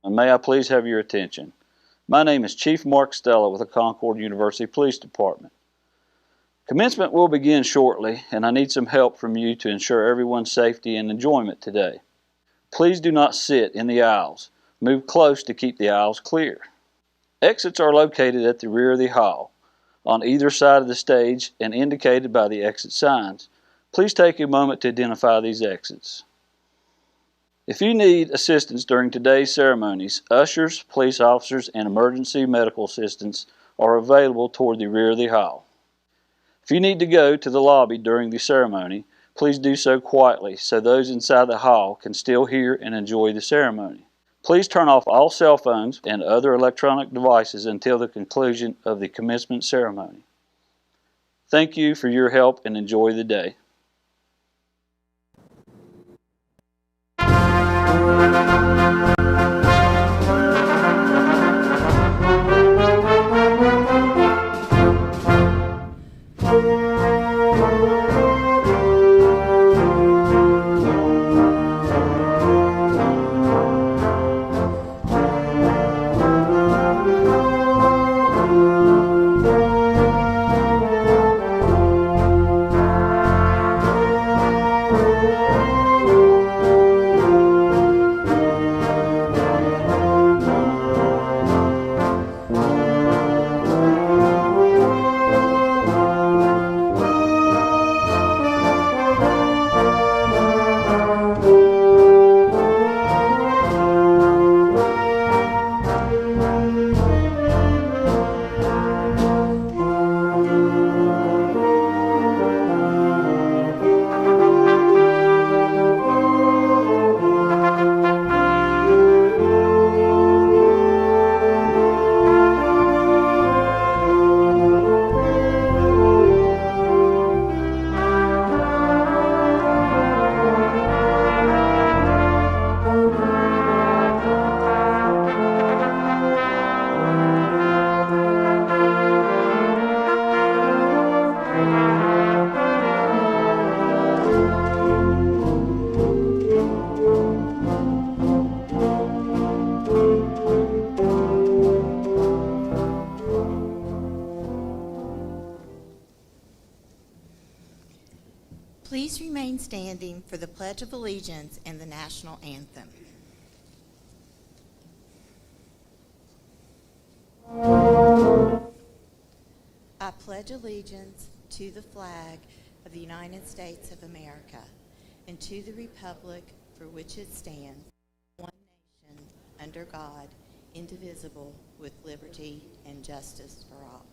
And may I please have your attention? My name is Chief Mark Stella with the Concord University Police Department. Commencement will begin shortly, and I need some help from you to ensure everyone's safety and enjoyment today. Please do not sit in the aisles. Move close to keep the aisles clear. Exits are located at the rear of the hall, on either side of the stage and indicated by the exit signs. Please take a moment to identify these exits. If you need assistance during today's ceremonies, ushers, police officers, and emergency medical assistants are available toward the rear of the hall. If you need to go to the lobby during the ceremony, please do so quietly so those inside the hall can still hear and enjoy the ceremony. Please turn off all cell phones and other electronic devices until the conclusion of the commencement ceremony. Thank you for your help and enjoy the day. Please remain standing for the Pledge of Allegiance and the National Anthem. I pledge allegiance to the flag of the United States of America and to the republic for which it stands, one nation, under God, indivisible, with liberty and justice for all.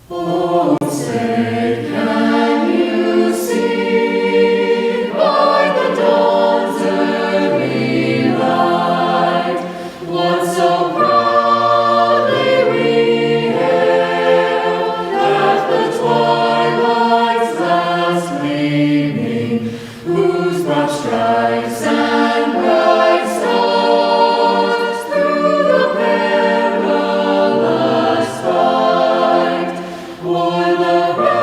Oh, say, can you see by the dawn's early light what so proudly we hailed at the twilight's last gleaming, whose broad stripes and bright stars through the perilous fight o'er the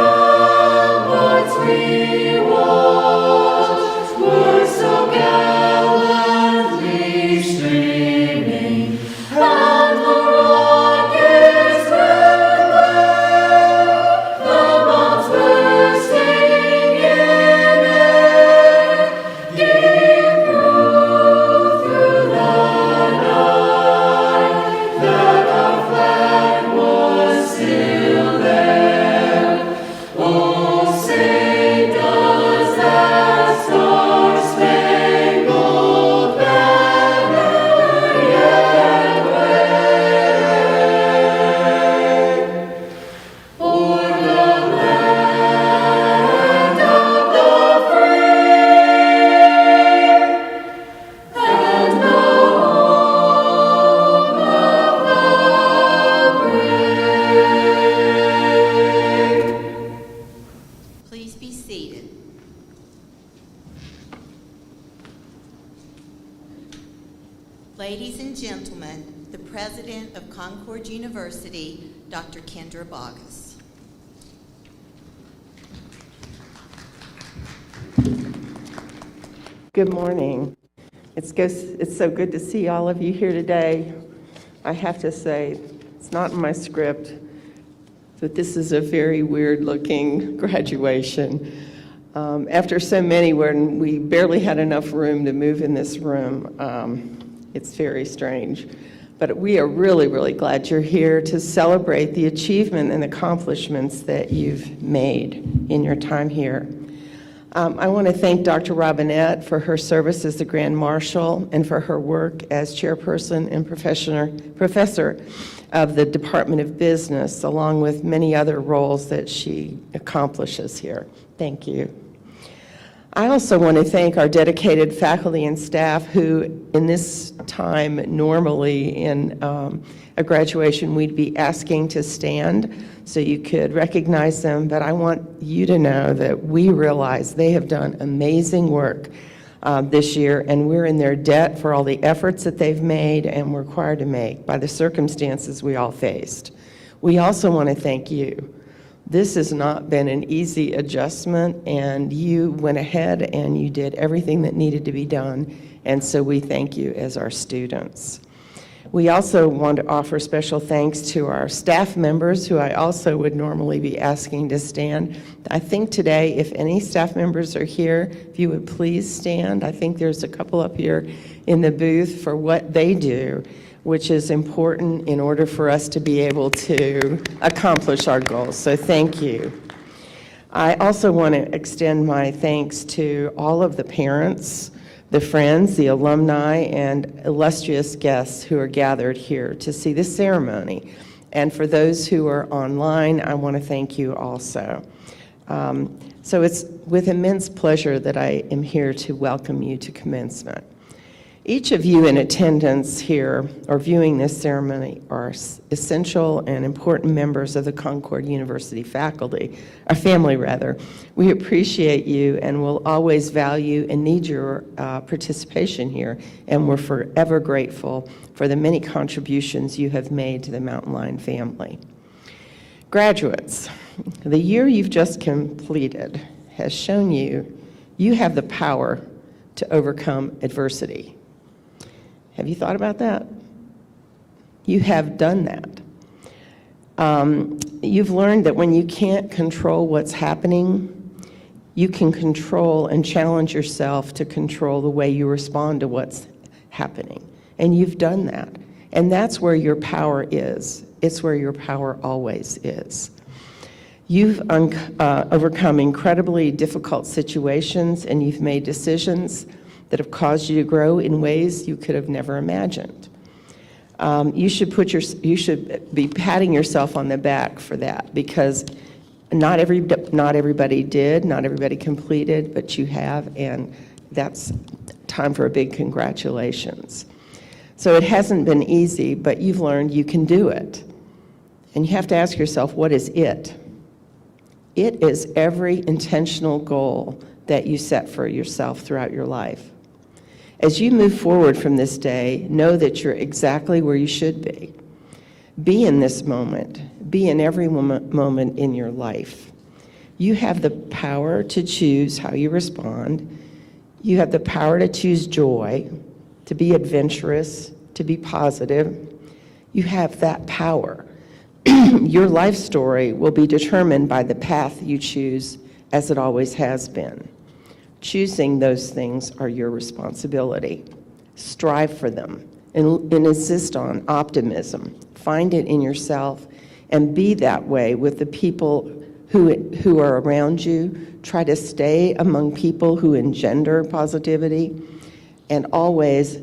President of Concord University, Dr. Kendra Bogus. Good morning. It's so good to see all of you here today. I have to say, it's not in my script, but this is a very weird-looking graduation. After so many, when we barely had enough room to move in this room, it's very strange. But we are really, really glad you're here to celebrate the achievement and accomplishments that you've made in your time here. I want to thank Dr. Robinette for her service as the Grand Marshal and for her work as chairperson and professor of the Department of Business, along with many other roles that she accomplishes here. Thank you. I also want to thank our dedicated faculty and staff who, in this time, normally in a graduation, we'd be asking to stand so you could recognize them, but I want you to know that we realize they have done amazing work this year, and we're in their debt for all the efforts that they've made and were required to make by the circumstances we all faced. We also want to thank you. This has not been an easy adjustment, and you went ahead and you did everything that needed to be done, and so we thank you as our students. We also want to offer special thanks to our staff members, who I also would normally be asking to stand. I think today, if any staff members are here, if you would please stand. I think there's a couple up here in the booth for what they do, which is important in order for us to be able to accomplish our goals. So thank you. I also want to extend my thanks to all of the parents, the friends, the alumni, and illustrious guests who are gathered here to see this ceremony. And for those who are online, I want to thank you also. So it's with immense pleasure that I am here to welcome you to commencement. Each of you in attendance here or viewing this ceremony are essential and important members of the Concord University faculty, our family rather. We appreciate you and will always value and need your participation here, and we're forever grateful for the many contributions you have made to the Mountain Lion family. Graduates, the year you've just completed has shown you have the power to overcome adversity. Have you thought about that? You have done that. You've learned that when you can't control what's happening, you can control and challenge yourself to control the way you respond to what's happening. And you've done that. And that's where your power is. It's where your power always is. You've overcome incredibly difficult situations, and you've made decisions that have caused you to grow in ways you could have never imagined. You should be patting yourself on the back for that, because not everybody did, not everybody completed, but you have, and that's time for a big congratulations. So it hasn't been easy, but you've learned you can do it. And you have to ask yourself, what is it? It is every intentional goal that you set for yourself throughout your life. As you move forward from this day, know that you're exactly where you should be. Be in this moment. Be in every moment in your life. You have the power to choose how you respond. You have the power to choose joy, to be adventurous, to be positive. You have that power. Your life story will be determined by the path you choose, as it always has been. Choosing those things are your responsibility. Strive for them and insist on optimism. Find it in yourself and be that way with the people who are around you. Try to stay among people who engender positivity. And always,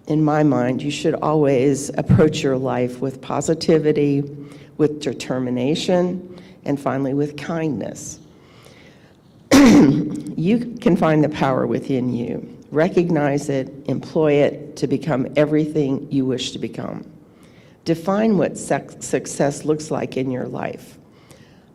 in my mind, you should always approach your life with positivity, with determination, and finally with kindness. You can find the power within you. Recognize it, employ it to become everything you wish to become. Define what success looks like in your life.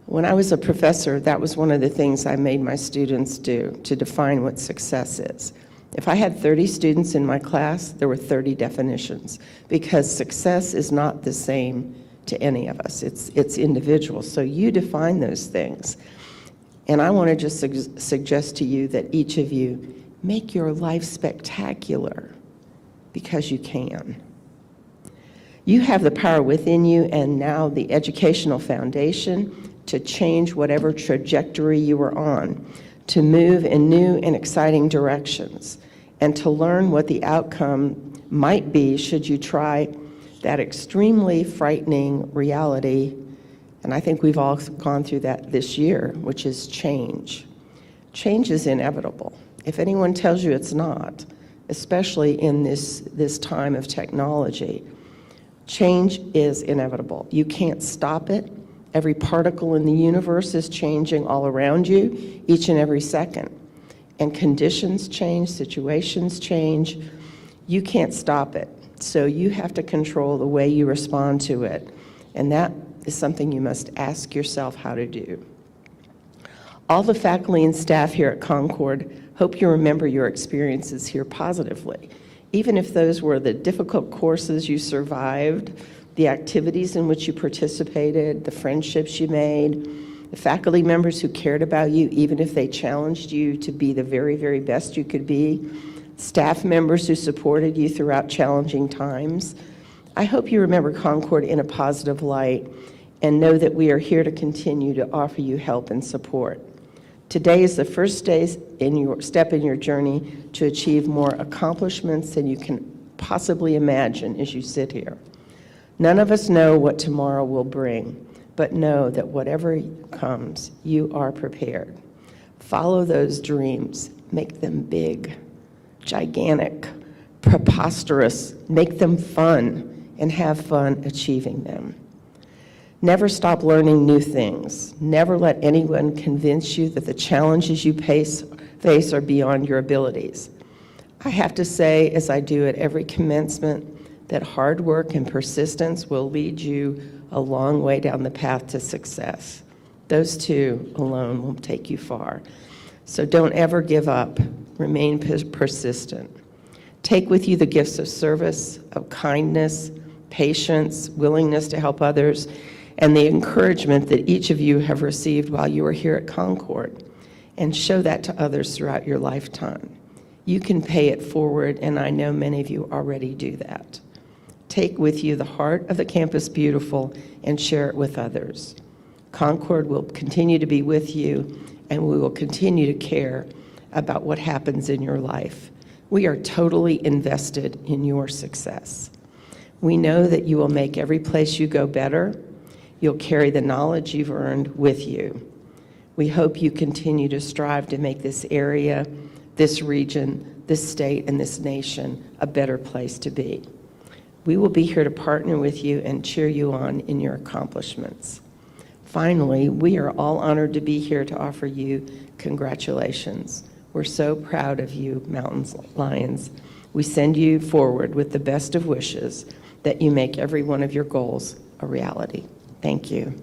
When I was a professor, that was one of the things I made my students do, to define what success is. If I had 30 students in my class, there were 30 definitions, because success is not the same to any of us. It's individual. So you define those things. And I want to just suggest to you that each of you make your life spectacular, because you can. You have the power within you and now the educational foundation to change whatever trajectory you are on, to move in new and exciting directions, and to learn what the outcome might be should you try that extremely frightening reality. And I think we've all gone through that this year, which is change. Change is inevitable. If anyone tells you it's not, especially in this time of technology, change is inevitable. You can't stop it. Every particle in the universe is changing all around you each and every second. And conditions change, situations change. You can't stop it. So you have to control the way you respond to it. And that is something you must ask yourself how to do. All the faculty and staff here at Concord hope you remember your experiences here positively, even if those were the difficult courses you survived, the activities in which you participated, the friendships you made, the faculty members who cared about you, even if they challenged you to be the very, very best you could be, staff members who supported you throughout challenging times. I hope you remember Concord in a positive light and know that we are here to continue to offer you help and support. Today is the first step in your journey to achieve more accomplishments than you can possibly imagine as you sit here. None of us know what tomorrow will bring, but know that whatever comes, you are prepared. Follow those dreams. Make them big, gigantic, preposterous. Make them fun, and have fun achieving them. Never stop learning new things. Never let anyone convince you that the challenges you face are beyond your abilities. I have to say, as I do at every commencement, that hard work and persistence will lead you a long way down the path to success. Those two alone will take you far. So don't ever give up. Remain persistent. Take with you the gifts of service, of kindness, patience, willingness to help others, and the encouragement that each of you have received while you are here at Concord, and show that to others throughout your lifetime. You can pay it forward, and I know many of you already do that. Take with you the heart of the Campus Beautiful and share it with others. Concord will continue to be with you, and we will continue to care about what happens in your life. We are totally invested in your success. We know that you will make every place you go better. You'll carry the knowledge you've earned with you. We hope you continue to strive to make this area, this region, this state, and this nation a better place to be. We will be here to partner with you and cheer you on in your accomplishments. Finally, we are all honored to be here to offer you congratulations. We're so proud of you, Mountain Lions. We send you forward with the best of wishes that you make every one of your goals a reality. Thank you.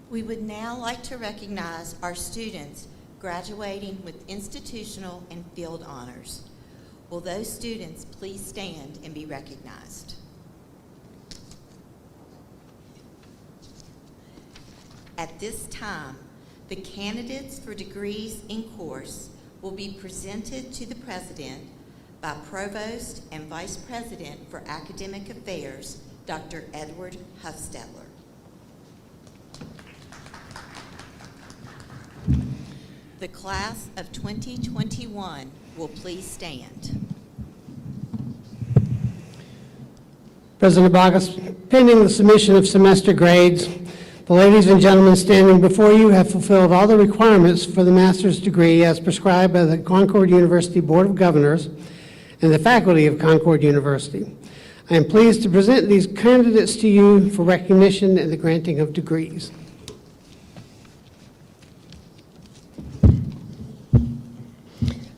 We would now like to recognize our students graduating with institutional and field honors. Will those students please stand and be recognized? At this time, the candidates for degrees in course will be presented to the President by Provost and Vice President for Academic Affairs, Dr. Edward Huffstetler. The class of 2021 will please stand. President Bogus, pending the submission of semester grades, the ladies and gentlemen standing before you have fulfilled all the requirements for the master's degree as prescribed by the Concord University Board of Governors and the faculty of Concord University. I am pleased to present these candidates to you for recognition and the granting of degrees.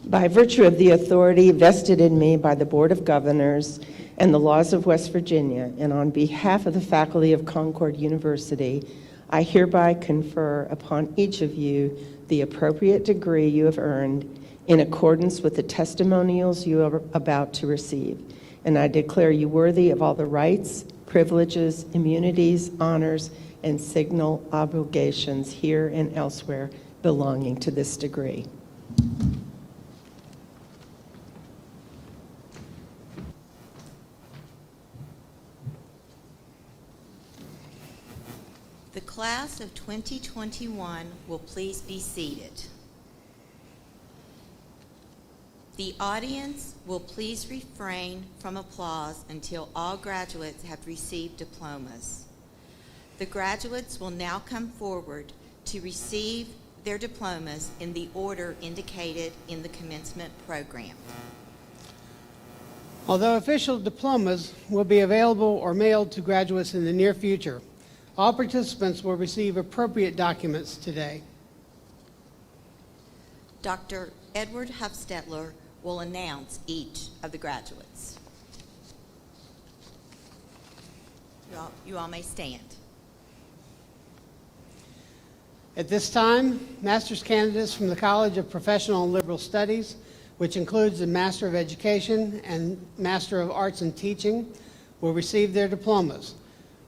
By virtue of the authority vested in me by the Board of Governors, and the laws of West Virginia, and on behalf of the faculty of Concord University, I hereby confer upon each of you the appropriate degree you have earned in accordance with the testimonials you are about to receive. And I declare you worthy of all the rights, privileges, immunities, honors, and signal obligations here and elsewhere belonging to this degree. The class of 2021 will please be seated. The audience will please refrain from applause until all graduates have received diplomas. The graduates will now come forward to receive their diplomas in the order indicated in the commencement program. Although official diplomas will be available or mailed to graduates in the near future, all participants will receive appropriate documents today. Dr. Edward Huffstetler will announce each of the graduates. You all may stand. At this time, master's candidates from the College of Professional and Liberal Studies, which includes the Master of Education and Master of Arts in Teaching, will receive their diplomas.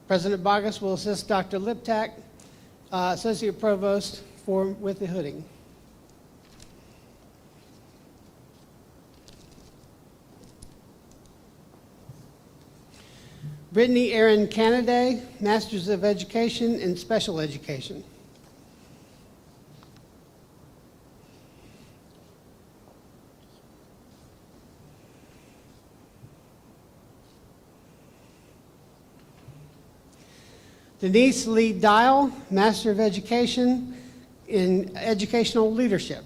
President Bogus will assist Dr. Liptak, Associate Provost, with the hooding. Brittany Erin Canaday, Masters of Education in Special Education. Denise Lee Dial, Master of Education in Educational Leadership.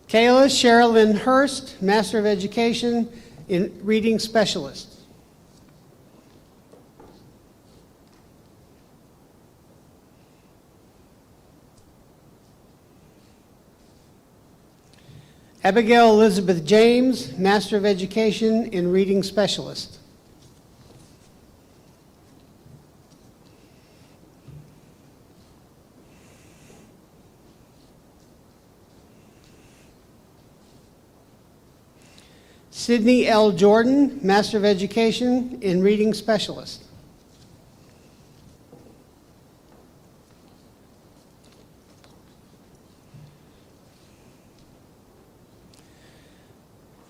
Kayla Sherilyn Hurst, Master of Education in Reading Specialist. Abigail Elizabeth James, Master of Education in Reading Specialist. Sydney L. Jordan, Master of Education in Reading Specialist.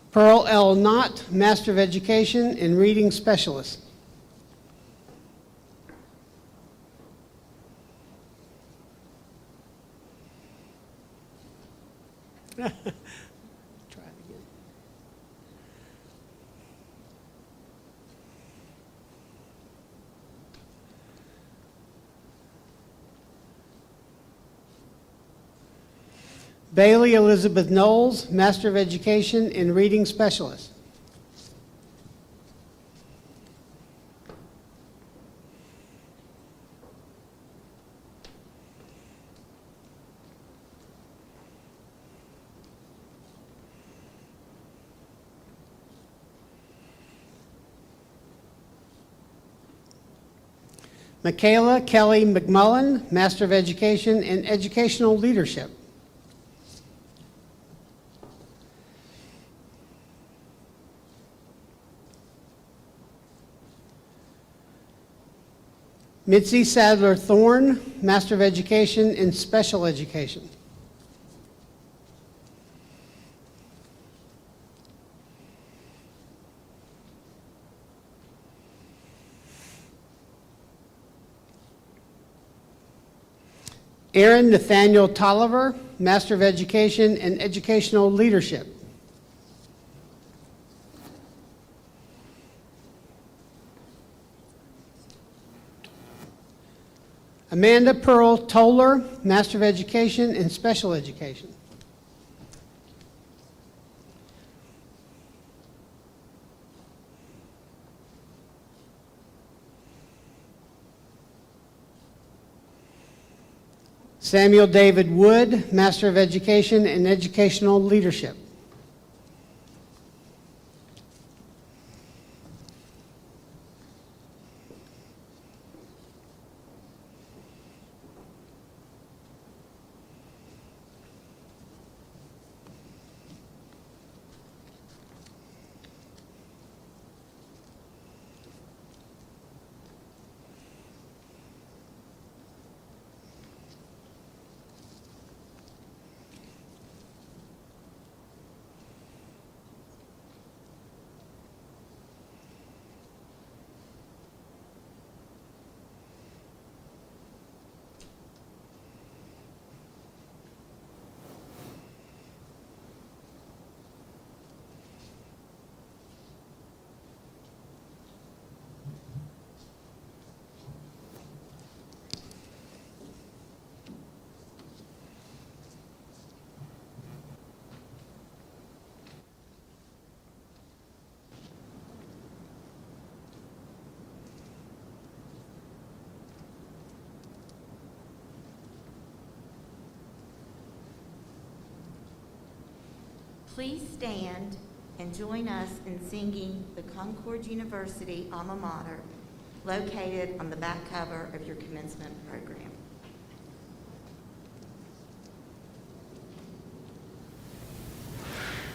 Pearl L. Knott, Master of Education in Reading Specialist. Try it again. Bailey Elizabeth Knowles, Master of Education in Reading Specialist. Michaela Kelly McMullen, Master of Education in Educational Leadership. Mitzi Sadler Thorne, Master of Education in Special Education. Aaron Nathaniel Tolliver, Master of Education in Educational Leadership. Amanda Pearl Toller, Master of Education in Special Education. Samuel David Wood, Master of Education in Educational Leadership. Please stand and join us in singing the Concord University alma mater, located on the back cover of your commencement program.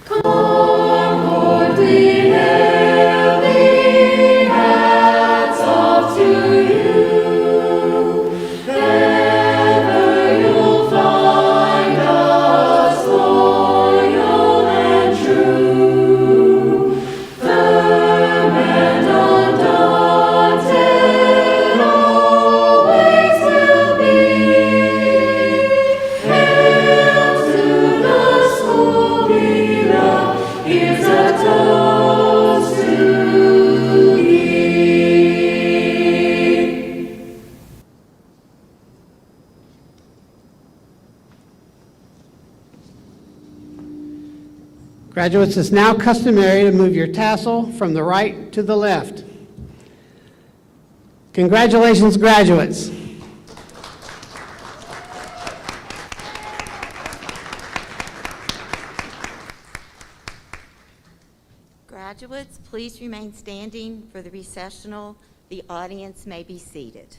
Concord, we hail thee, hats off to you. Ever you'll find us loyal and true, firm and undaunted, always will be. Hail to the school beloved, here's a toast to thee. Graduates, it's now customary to move your tassel from the right to the left. Congratulations, graduates. Graduates, please remain standing for the recessional. The audience may be seated.